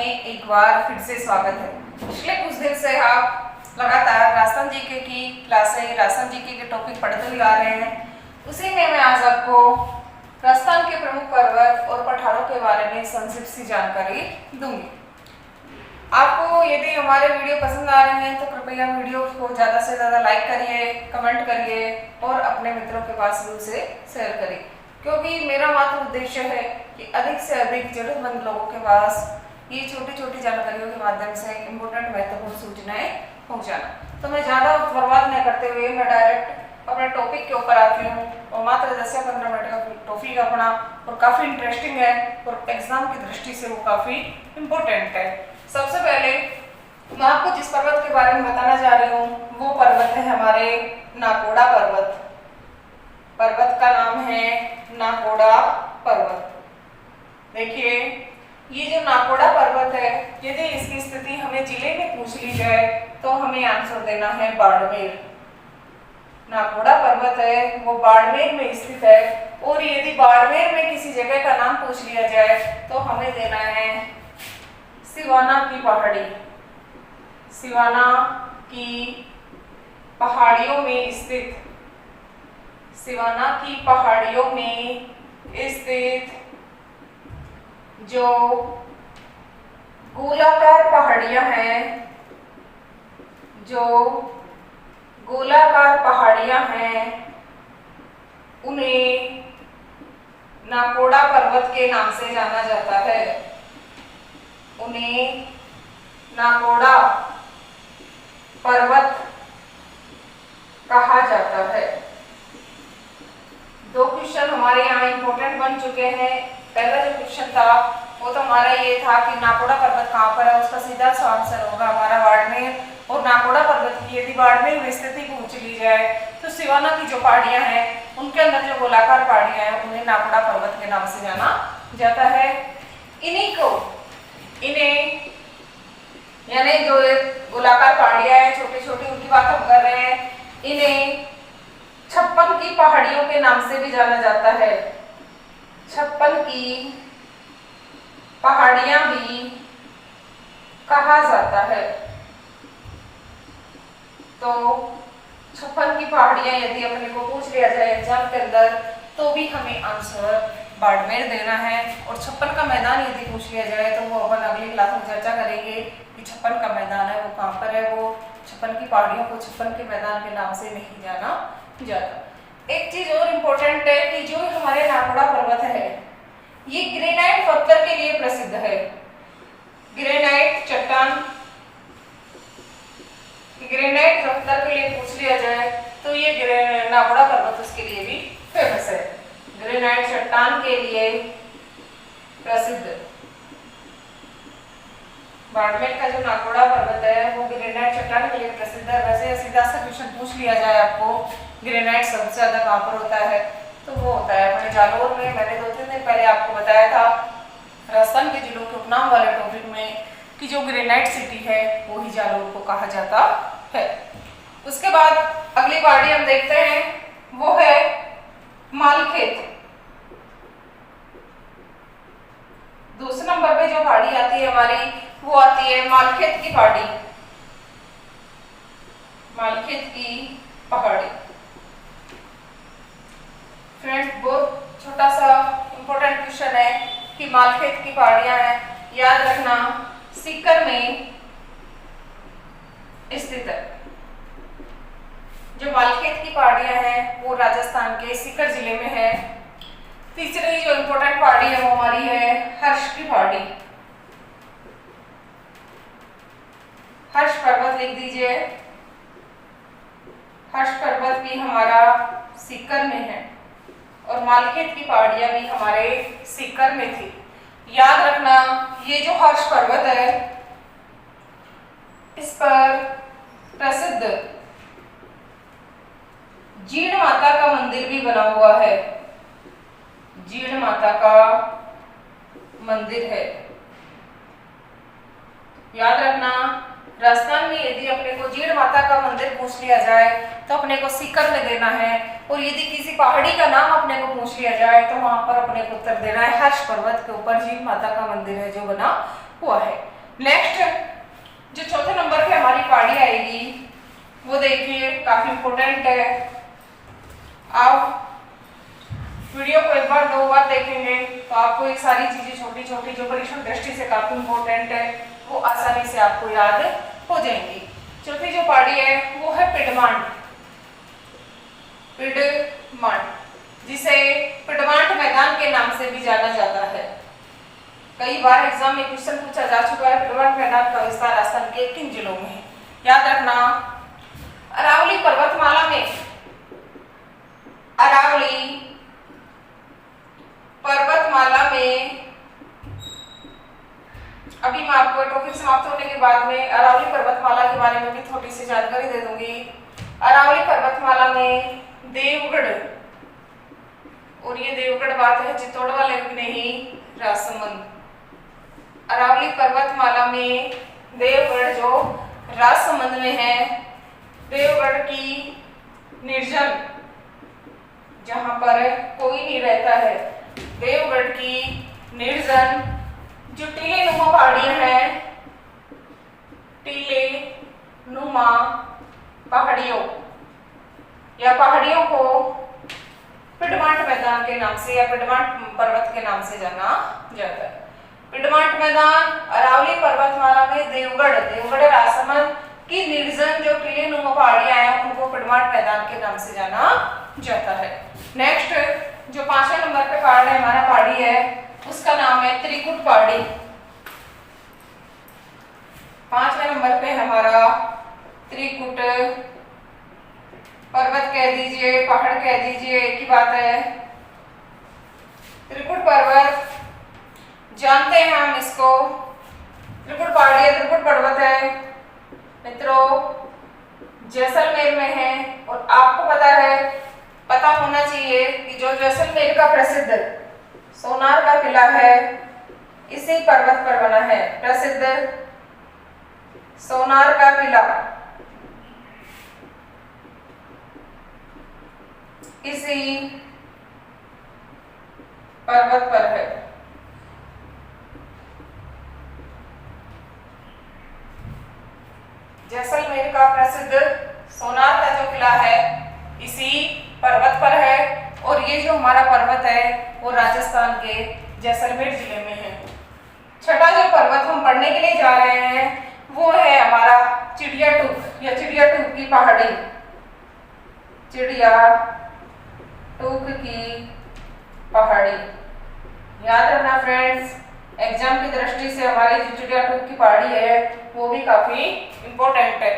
में एक बार फिर से स्वागत है। पिछले कुछ दिन से आप लगातार राजस्थान जीके की क्लासें, राजस्थान जीके के टॉपिक पढ़ते हुए आ रहे हैं। उसी में मैं आज आपको राजस्थान के प्रमुख पर्वत और पठारों के बारे में संक्षिप्त सी जानकारी दूंगी। आपको यदि हमारे वीडियो पसंद आ रहे हैं तो कृपया वीडियो को ज़्यादा से ज़्यादा लाइक करिए, कमेंट करिए और अपने मित्रों के पास भी उसे शेयर करिए, क्योंकि मेरा मात्र उद्देश्य है कि अधिक से अधिक जरूरतमंद लोगों के पास ये छोटी छोटी जानकारियों के माध्यम से इम्पोर्टेंट महत्वपूर्ण सूचनाएं पहुंचाना। तो मैं ज़्यादा बर्बाद न करते हुए मैं डायरेक्ट अपने टॉपिक के ऊपर आती हूँ और मात्र 10 या 15 मिनट का टॉपिक अपना और काफ़ी इंटरेस्टिंग है और एग्जाम की दृष्टि से वो काफ़ी इम्पोर्टेंट है। सबसे पहले मैं आपको जिस पर्वत के बारे में बताना चाह रही हूँ वो पर्वत है हमारे नाकोड़ा पर्वत। पर्वत का नाम है नाकोड़ा पर्वत। देखिए, ये जो नाकोड़ा पर्वत है, यदि इसकी स्थिति हमें जिले में पूछ ली जाए तो हमें आंसर देना है बाड़मेर। नाकोड़ा पर्वत है वो बाड़मेर में स्थित है और यदि बाड़मेर में किसी जगह का नाम पूछ लिया जाए तो हमें देना है सिवाना की पहाड़ी। सिवाना की पहाड़ियों में स्थित, सिवाना की पहाड़ियों में स्थित जो गोलाकार पहाड़ियां हैं, जो गोलाकार पहाड़ियां हैं, उन्हें नाकोड़ा पर्वत के नाम से जाना जाता है। उन्हें नाकोड़ा पर्वत कहा जाता है। दो क्वेश्चन हमारे यहाँ इंपॉर्टेंट बन चुके हैं। पहला जो क्वेश्चन था वो तो हमारा ये था कि नाकोड़ा पर्वत कहाँ पर है, उसका सीधा सा आंसर होगा हमारा बाड़मेर। और नाकोड़ा पर्वत की यदि बाड़मेर में स्थिति पूछ ली जाए तो सिवाना की जो पहाड़ियां हैं उनके अंदर जो गोलाकार पहाड़ियां हैं उन्हें नाकोड़ा पर्वत के नाम से जाना जाता है। इन्हें यानी जो गोलाकार पहाड़ियां हैं छोटी छोटी, उनकी बात हम कर रहे हैं, इन्हें 56 की पहाड़ियों के नाम से भी जाना जाता है। 56 की पहाड़ियां भी कहा जाता है। तो 56 की पहाड़ियां यदि अपने को पूछ लिया जाए एग्जाम के अंदर तो भी हमें आंसर बाड़मेर देना है। और 56 का मैदान यदि पूछ लिया जाए तो वो अपन अगली क्लास में चर्चा करेंगे कि 56 का मैदान है वो कहाँ पर है। वो 56 की पहाड़ियों को 56 के मैदान के नाम से नहीं जाना जाता। एक चीज और इम्पोर्टेंट है कि जो हमारे नाकोड़ा पर्वत है ये ग्रेनाइट पत्थर के लिए प्रसिद्ध है। ग्रेनाइट चट्टान, ग्रेनाइट पत्थर के लिए पूछ लिया जाए तो ये नाकोड़ा पर्वत उसके लिए भी फेमस है। ग्रेनाइट चट्टान के लिए प्रसिद्ध बाड़मेर का जो नाकोड़ा पर्वत है वो ग्रेनाइट चट्टान के लिए प्रसिद्ध है। वैसे सीधा सा क्वेश्चन पूछ लिया जाए आपको ग्रेनाइट सबसे ज्यादा कहाँ पर होता है तो वो होता है अपने जालोर में। मैंने 2-3 दिन पहले आपको बताया था राजस्थान के जिलों के उपनाम वाले टॉपिक में कि जो ग्रेनाइट सिटी है वो ही जालोर को कहा जाता है। उसके बाद अगली पहाड़ी हम देखते हैं वो है मालखेत। दूसरे नंबर पे जो पहाड़ी आती है हमारी वो आती है मालखेत की पहाड़ी। मालखेत की पहाड़ी फ्रेंड्स बहुत छोटा सा इंपॉर्टेंट क्वेश्चन है कि मालखेत की पहाड़ियां हैं, याद रखना सीकर में स्थित है। जो मालखेत की पहाड़ियां हैं वो राजस्थान के सीकर जिले में है। तीसरी जो इंपॉर्टेंट पहाड़ी है वो हमारी है हर्ष की पहाड़ी। हर्ष पर्वत लिख दीजिए। हर्ष पर्वत भी हमारा सीकर में है और मालखेत की पहाड़ियां भी हमारे सीकर में थी। याद रखना ये जो हर्ष पर्वत है इस पर प्रसिद्ध जीण माता का मंदिर भी बना हुआ है। जीण माता का मंदिर है। याद रखना राजस्थान में यदि अपने को जीण माता का मंदिर पूछ लिया जाए तो अपने को सीकर में देना है और यदि किसी पहाड़ी का नाम अपने को पूछ लिया जाए तो वहां पर अपने को उत्तर देना है हर्ष पर्वत के ऊपर जीण माता का मंदिर है जो बना हुआ है। नेक्स्ट जो चौथे नंबर पे हमारी पहाड़ी आएगी वो देखिए काफी इंपॉर्टेंट है। आप वीडियो को एक बार 2 बार देखेंगे तो आपको ये सारी चीजें छोटी छोटी जो परीक्षण दृष्टि से काफी इंपॉर्टेंट है वो आसानी से आपको याद हो जाएंगी। चौथी जो पहाड़ी है वो है पिडमांट। पिडमांट जिसे पिडमांट मैदान के नाम से भी जाना जाता है। कई बार एग्जाम में क्वेश्चन पूछा जा चुका है पिडमांट मैदान का विस्तार राजस्थान के किन जिलों में है। याद रखना अरावली पर्वतमाला में, अरावली पर्वतमाला में, अभी मैं आपको टॉपिक समाप्त होने के बाद में अरावली पर्वतमाला के बारे में भी थोड़ी सी जानकारी दे दूंगी। अरावली पर्वतमाला में देवगढ़, और ये देवगढ़ बात है चित्तौड़ वाले की नहीं, राजसमंद। अरावली पर्वतमाला में देवगढ़ जो राजसमंद में है, देवगढ़ की निर्जन जहां पर कोई नहीं रहता है, देवगढ़ की निर्जन जो टीले नुमा पहाड़ियां हैं, टीले नुमा पहाड़ियों या पहाड़ियों को पिडमांट मैदान के नाम से या पिडमांट पर्वत के नाम से जाना जाता है। पिडमांट मैदान अरावली पर्वतमाला में देवगढ़, देवगढ़ राजसमंद की निर्जन जो टीले नुमा पहाड़ियां हैं उनको पिडमांट मैदान के नाम से जाना जाता है। नेक्स्ट जो 5वें नंबर पे पहाड़ है हमारा पहाड़ी है उसका नाम है त्रिकुट पहाड़ी। 5वें नंबर पे हमारा त्रिकुट पर्वत कह दीजिए, पहाड़ कह दीजिए, एक ही बात है। त्रिकुट पर्वत जानते हैं हम इसको, त्रिकुट पहाड़ी है, त्रिकुट पर्वत है मित्रों, जैसलमेर में है। और आपको पता होना चाहिए कि जो जैसलमेर का प्रसिद्ध सोनार का किला है इसी पर्वत पर बना है। प्रसिद्ध सोनार का किला इसी पर्वत पर है। जैसलमेर का प्रसिद्ध सोनार का जो किला है इसी पर्वत पर है और ये जो हमारा पर्वत है वो राजस्थान के जैसलमेर जिले में है। छठा जो पर्वत हम पढ़ने के लिए जा रहे हैं वो है हमारा चिड़िया टूक या चिड़िया टूक की पहाड़ी। चिड़िया टूक की पहाड़ी याद रखना फ्रेंड्स, एग्जाम की दृष्टि से हमारी जो चिड़िया टूक की पहाड़ी है वो भी काफी इंपॉर्टेंट है।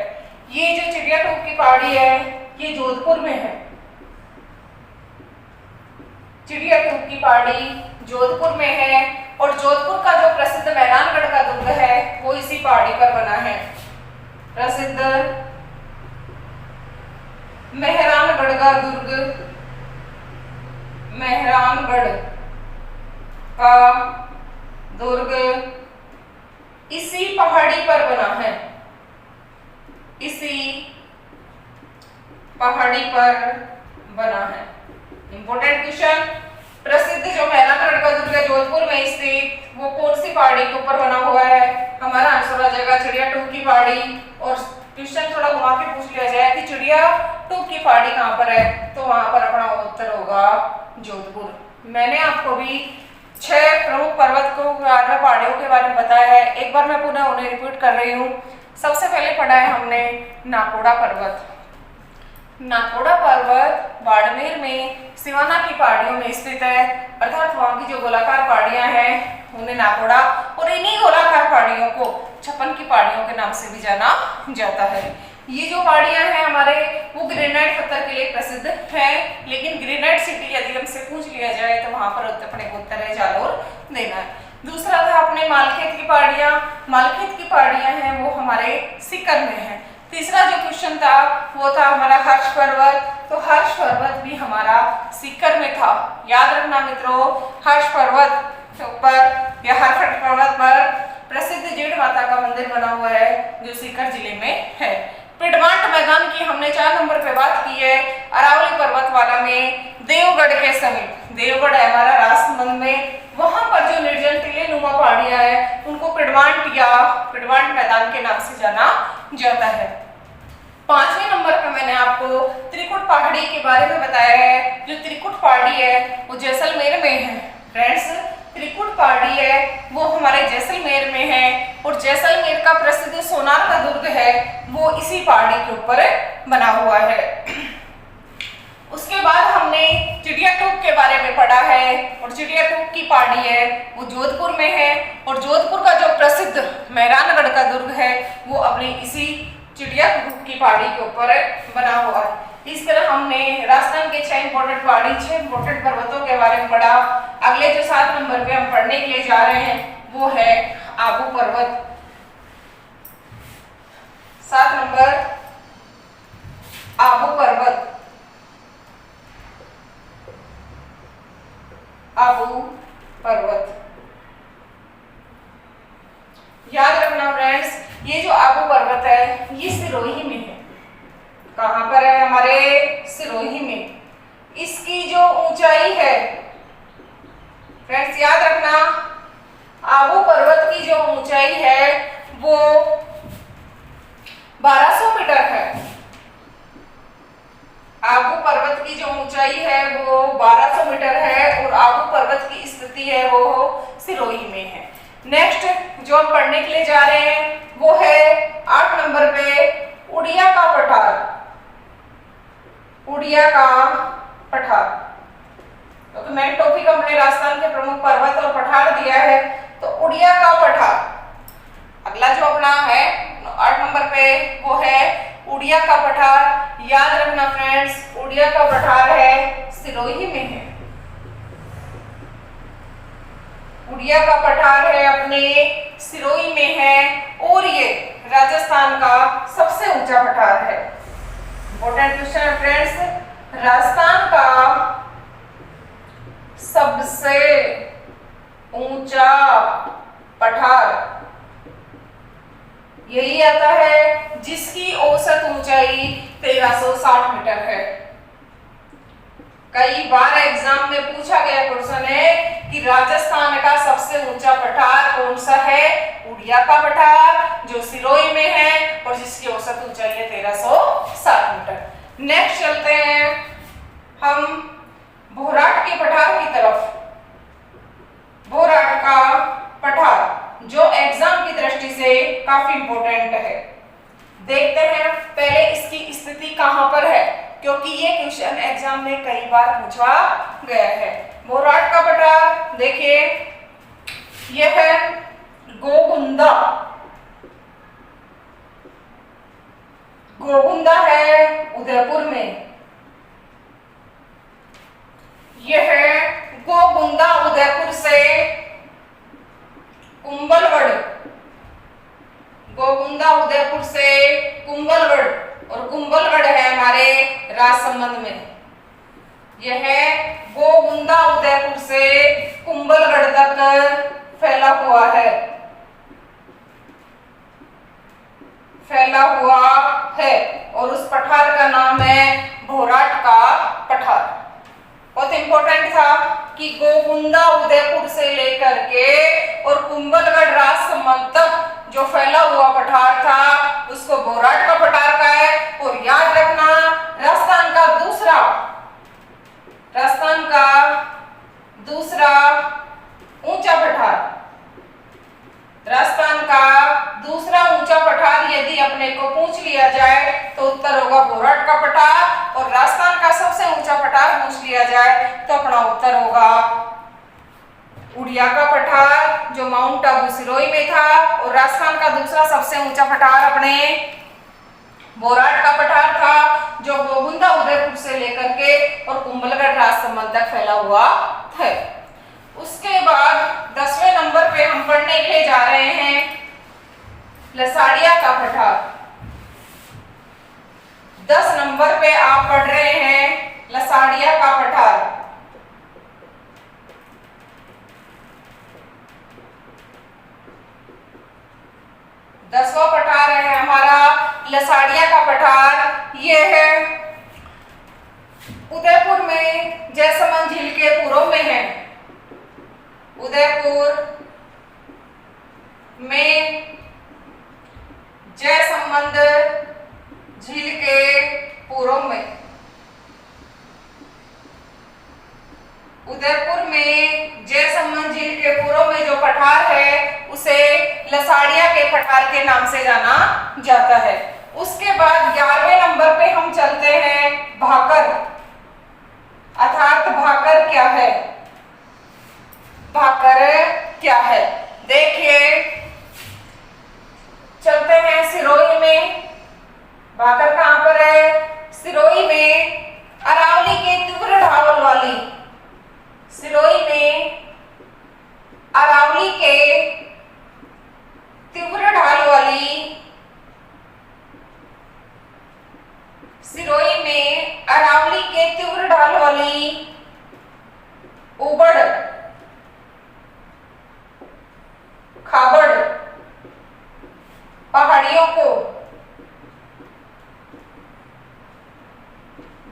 ये जो चिड़िया टूक की पहाड़ी है ये जोधपुर में है। चिड़िया टूक की पहाड़ी जोधपुर में है और जोधपुर का जो प्रसिद्ध मेहरानगढ़ का दुर्ग है वो इसी पहाड़ी पर बना है। प्रसिद्ध मेहरानगढ़ का दुर्ग, मेहरानगढ़ का दुर्ग इसी पहाड़ी पर बना है। इसी पहाड़ी पर बना है। इंपॉर्टेंट क्वेश्चन, प्रसिद्ध जो मेहरानगढ़ का दुर्ग है जोधपुर में स्थित वो कौन सी पहाड़ी के ऊपर बना हुआ है? हमारा आंसर आ जाएगा चिड़िया टूक की पहाड़ी। और क्वेश्चन थोड़ा घुमा के पूछ लिया जाए कि चिड़िया टूक की पहाड़ी कहाँ पर है तो वहां पर अपना उत्तर होगा जोधपुर। मैंने आपको भी 6 प्रमुख पर्वत को पहाड़ियों के बारे में बताया है, एक बार मैं पुनः उन्हें रिपीट कर रही हूँ। सबसे पहले पढ़ा है हमने नाकोड़ा पर्वत। नाकोड़ा पर्वत बाड़मेर में सिवाना की पहाड़ियों में स्थित है, अर्थात वहां की जो गोलाकार पहाड़ियां हैं उन्हें नाकोड़ा, और इन्हीं गोलाकार पहाड़ियों को 56 की पहाड़ियों के नाम से भी जाना जाता है। ये जो पहाड़ियां हैं हमारे वो ग्रेनाइट पत्थर के लिए प्रसिद्ध हैं, लेकिन ग्रेनाइट सिटी यदि हमसे पूछ लिया जाए तो वहां पर अपने को उत्तर है जालोर देना है। दूसरा था अपने मालखेत की पहाड़ियां। मालखेत की पहाड़ियां हैं वो हमारे सीकर में है। तीसरा जो क्वेश्चन था वो था हमारा हर्ष पर्वत, तो हर्ष पर्वत भी हमारा सीकर में था। याद रखना मित्रों, हर्ष पर्वत पर या हर्ष पर्वत पर प्रसिद्ध जीण माता का मंदिर बना हुआ है जो सीकर जिले में है। पिडमांट मैदान की हमने 4 नंबर पे बात की है। अरावली पर्वतमाला में देवगढ़ के समीप, देवगढ़ है हमारा राजसमंद में, वहां पर जो निर्जन टीले नुमा पहाड़ियां है उनको पिडमांट या पिडमांट मैदान के नाम से जाना जाता है। 5वें नंबर पे मैंने आपको त्रिकुट पहाड़ी के बारे में बताया है। जो त्रिकुट पहाड़ी है वो जैसलमेर में है। फ्रेंड्स, त्रिकुट पहाड़ी है वो हमारे जैसलमेर में है और जैसलमेर का प्रसिद्ध सोनार का दुर्ग है वो इसी पहाड़ी के ऊपर बना हुआ है। उसके बाद हमने चिड़िया टोप के बारे में पढ़ा है और चिड़िया टोप की पहाड़ी है वो जोधपुर में है और जोधपुर का जो प्रसिद्ध मेहरानगढ़ का दुर्ग है वो अपनी इसी चिड़िया टोप की पहाड़ी के ऊपर बना हुआ है। इस तरह हमने राजस्थान के 6 इंपॉर्टेंट पहाड़ी, 6 इंपॉर्टेंट पर्वतों के बारे में पढ़ा। अगले जो 7 नंबर पे हम पढ़ने के लिए जा रहे हैं वो है आबू पर्वत। 7 नंबर आबू पर्वत। आबू पर्वत याद रखना फ्रेंड्स, ये जो आबू पर्वत है ये सिरोही में है। कहां पर है? हमारे सिरोही में। इसकी जो ऊंचाई है फ्रेंड्स याद रखना, आबू पर्वत की जो ऊंचाई है वो 1200 मीटर है। आबू पर्वत की जो ऊंचाई है वो 1200 मीटर है और आबू पर्वत की स्थिति है वो सिरोही में है। नेक्स्ट जो हम पढ़ने के लिए जा रहे हैं वो है 8 नंबर पे उड़िया का पठार। उड़िया का पठार, तो मैं टॉपिक हमने राजस्थान के प्रमुख पर्वत और पठार दिया है, तो उड़िया का पठार अगला जो अपना है 8 नंबर पे वो है उड़िया का पठार। याद रखना फ्रेंड्स, उड़िया का पठार है सिरोही में है। उड़िया का पठार है अपने सिरोही में है और ये राजस्थान का सबसे ऊंचा पठार है। इंपॉर्टेंट क्वेश्चन है फ्रेंड्स, राजस्थान का सबसे ऊंचा पठार यही आता है जिसकी औसत ऊंचाई 1360 मीटर है। कई बार एग्जाम में पूछा गया क्वेश्चन है कि राजस्थान का सबसे ऊंचा पठार कौन सा है? उड़िया का पठार जो सिरोही में है और जिसकी औसत ऊंचाई है 1360 मीटर। नेक्स्ट चलते हैं हम भोराट के पठार की तरफ। भोराट का पठार जो एग्जाम की दृष्टि से काफी इंपॉर्टेंट है। देखते हैं पहले इसकी स्थिति कहां पर है, क्योंकि ये क्वेश्चन एग्जाम में कई बार पूछा गया है। भोराट का पठार देखिए, यह है गोगुंदा। गोगुंदा है उदयपुर में। यह है गोगुंदा उदयपुर से कुंभलगढ़। गोगुंदा उदयपुर से कुंभलगढ़ और कुंभलगढ़ है हमारे राजसमंद में। यह गोगुंदा उदयपुर से कुंभलगढ़ तक फैला हुआ है। फैला हुआ है और उस पठार का नाम है भोराट का पठार। बहुत इंपॉर्टेंट था कि गोगुंदा उदयपुर से लेकर के और कुंभलगढ़ राजसमंद तक जो फैला हुआ पठार था उसको भोराट का पठार का है। और याद रखना राजस्थान का दूसरा ऊंचा पठार, राजस्थान का दूसरा ऊंचा पठार यदि अपने को पूछ लिया जाए तो उत्तर होगा भोराट का पठार, और राजस्थान का सबसे ऊंचा पठार पूछ लिया जाए तो अपना उत्तर होगा उड़िया का पठार जो माउंट आबू सिरोही में था। और राजस्थान का दूसरा सबसे ऊंचा पठार अपने भोराट का पठार था जो गोगुंदा उदयपुर से लेकर के और कुंभलगढ़ राजसमंद तक फैला हुआ है। उसके बाद 10वें नंबर पे हम पढ़ने के लिए जा रहे हैं लसाड़िया का पठार। 10 नंबर पे आप पढ़ रहे हैं लसाड़िया का पठार। दसवां पठार है हमारा लसाड़िया का पठार ये है उदयपुर में जयसमंद झील के पूर्व में है। उदयपुर में जयसमंद झील के पूर्व में, उदयपुर में जयसमंद झील के पूर्व में जो पठार है उसे लसाड़िया के पठार के नाम से जाना जाता है। उसके बाद 11वें नंबर पे हम चलते हैं भाकर, अर्थात भाकर क्या है। भाकर क्या है देखिए, चलते हैं सिरोही में। भाकर कहां पर है? सिरोही में अरावली के तीव्र ढाल वाली, सिरोही में अरावली के तीव्र ढाल वाली, सिरोही में अरावली के तीव्र ढाल वाली उबड़ खाबड़ पहाड़ियों को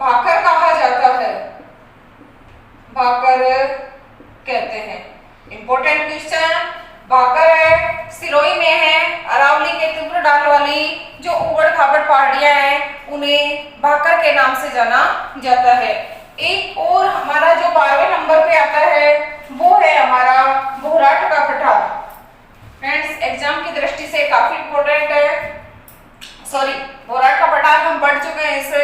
भाकर कहा जाता है, भाकर कहते हैं। इंपॉर्टेंट क्वेश्चन, भाकर है, सिरोही में है, अरावली के तीव्र ढाल वाली जो उबड़ खाबड़ पहाड़ियां हैं उन्हें भाकर के नाम से जाना जाता है। एक और हमारा जो 12वें नंबर पे आता है वो है हमारा बोराट का पठार। फ्रेंड्स एग्जाम की दृष्टि से काफी इंपॉर्टेंट है। सॉरी, बोराट का पठार हम पढ़ चुके हैं इससे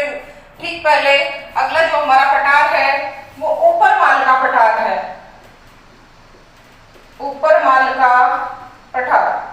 ठीक पहले। अगला जो हमारा पठार है वो ऊपर माल का पठार है, ऊपर माल का पठार।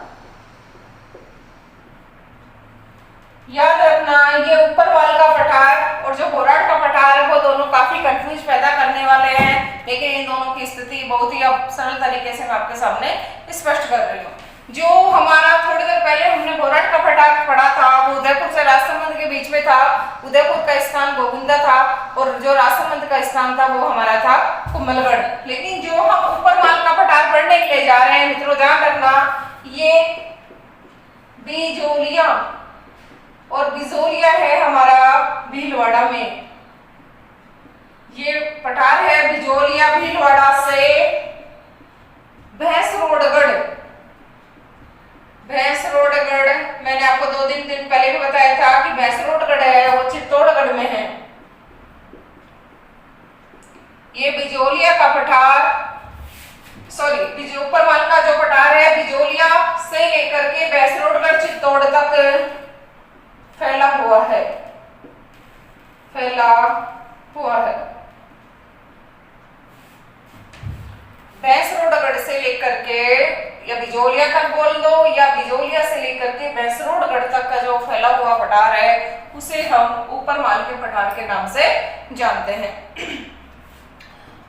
याद रखना ये ऊपर माल का पठार और जो बोराट का पठार है वो दोनों काफी कंफ्यूज पैदा करने वाले हैं, लेकिन इन दोनों की स्थिति बहुत ही अब सरल तरीके से मैं आपके सामने स्पष्ट कर रही हूँ। जो हमारा थोड़ी देर पहले हमने बोराट का पठार पढ़ा था वो उदयपुर से राजसमंद के बीच में था। उदयपुर का स्थान गोविंदा था और जो राजसमंद का स्थान था वो हमारा था कुम्भलगढ़। लेकिन जो हम ऊपर माल का पठार पढ़ने के लिए जा रहे हैं मित्रों, ध्यान रखना, ये बिजोलिया और बिजोलिया है हमारा भीलवाड़ा में। ये पठार है बिजोलिया भीलवाड़ा से भैंसरोडगढ़। भैंसरोडगढ़ मैंने आपको 2 दिन पहले भी बताया था कि भैंसरोडगढ़ है वो चित्तौड़गढ़ में है। ये बिजोलिया का पठार, सॉरी ऊपर माल का जो पठार है बिजोलिया से लेकर के भैंसरोडगढ़ चित्तौड़ तक फैला हुआ है, फैला हुआ है। भैंसरोडगढ़ से लेकर के या बिजोलिया तक बोल दो या बिजोलिया से लेकर के भैंसरोडगढ़ तक का जो फैला हुआ पठार है उसे हम ऊपर माल के पठार के नाम से जानते हैं।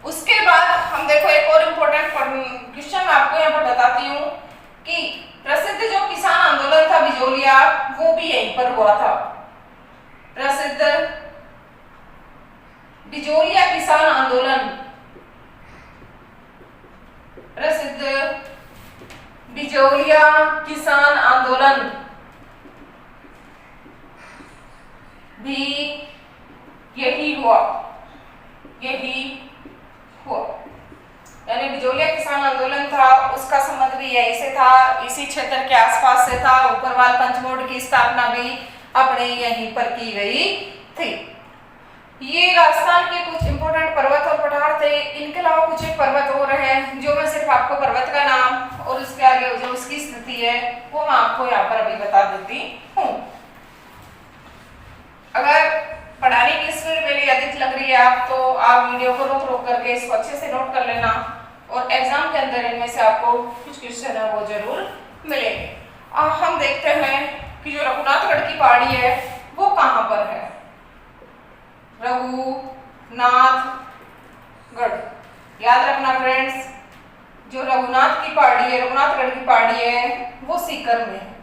उसके बाद हम देखो एक और इम्पोर्टेंट क्वेश्चन आपको यहाँ पर बताती हूँ कि प्रसिद्ध जो किसान आंदोलन था बिजोलिया वो भी यहीं पर हुआ था। प्रसिद्ध बिजोलिया किसान आंदोलन, प्रसिद्ध बिजोलिया किसान आंदोलन भी यही हुआ, यही हुआ। यानी बिजोलिया किसान आंदोलन था उसका संबंध भी यही से था, इसी क्षेत्र के आसपास से था। ऊपरवाल पंचमोड़ की स्थापना भी अपने यहीं पर की गई थी। ये राजस्थान के कुछ इंपोर्टेंट पर्वत और पठार थे। इनके अलावा कुछ एक पर्वत और हैं जो मैं सिर्फ आपको पर्वत का नाम और उसके आगे जो उसकी स्थिति है वो मैं आपको यहाँ पर अभी बता देती हूँ। अगर पढ़ाने की स्पीड मेरी अधिक लग रही है आप तो आप वीडियो को रोक रोक करके इसको अच्छे से नोट कर लेना और एग्जाम के अंदर इनमें से आपको कुछ क्वेश्चन है वो जरूर मिलेंगे। हम देखते हैं कि जो रघुनाथगढ़ की पहाड़ी है वो कहाँ पर है। रघुनाथगढ़, याद रखना फ्रेंड्स, जो रघुनाथ की पहाड़ी है, रघुनाथगढ़ की पहाड़ी है वो सीकर में है।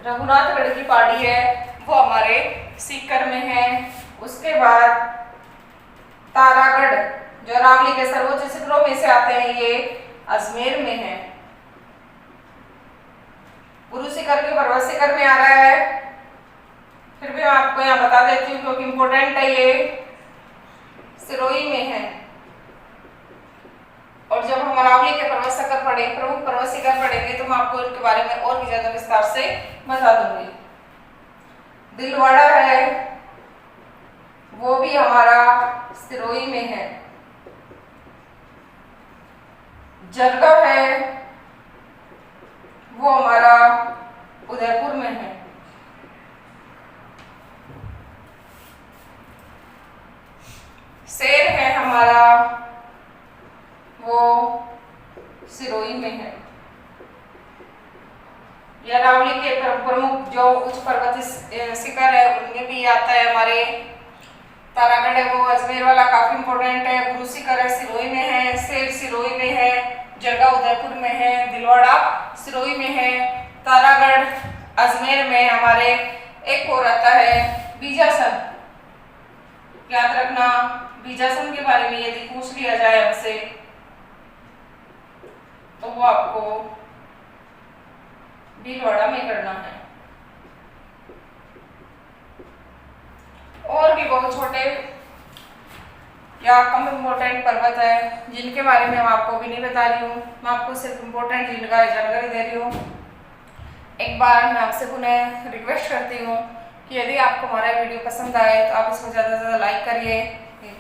रघुनाथगढ़ की पहाड़ी है वो हमारे सीकर में है। उसके बाद तारागढ़ जो अरावली के सर्वोच्च शिखरों में से आते हैं ये अजमेर में है। गुरु शिखर के पर्वत शिखर में आ रहा है। फिर भी मैं आपको यहाँ बता देती हूँ क्योंकि इम्पोर्टेंट है, ये सिरोही में है। और जब हम अरावली के पर्वत शिखर प्रमुख पर्वत शिखर पढ़ेंगे तो मैं आपको इनके बारे में और भी ज्यादा विस्तार से बता दूंगी। दिलवाड़ा है, वो भी हमारा सिरोही में है। जरगढ़ है, वो हमारा उदयपुर में है। शेर है हमारा, वो सिरोही में है। यह अरावली के प्रमुख जो उच्च पर्वत शिखर है उनमें भी आता है। हमारे तारागढ़ है, वो अजमेर वाला काफी इंपॉर्टेंट है। गुरु शिखर है, सिरोही में है। शेर सिरोही में है। जरगा उदयपुर में है। दिलवाड़ा सिरोही में है। तारागढ़ अजमेर में। हमारे एक और आता है बीजासन। याद रखना, बीजासन के बारे में यदि पूछ लिया जाए आपसे तो वो आपको भीलवाड़ा में करना है। और भी बहुत छोटे या कम इम्पोर्टेंट पर्वत है जिनके बारे में मैं आपको भी नहीं बता रही हूँ, मैं आपको सिर्फ इम्पोर्टेंट जिनका जानकारी दे रही हूँ। एक बार मैं आपसे पुनः रिक्वेस्ट करती हूँ कि यदि आपको हमारा वीडियो पसंद आए तो आप इसको ज़्यादा से ज़्यादा लाइक करिए,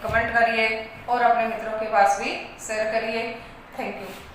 कमेंट करिए और अपने मित्रों के पास भी शेयर करिए। Thank you.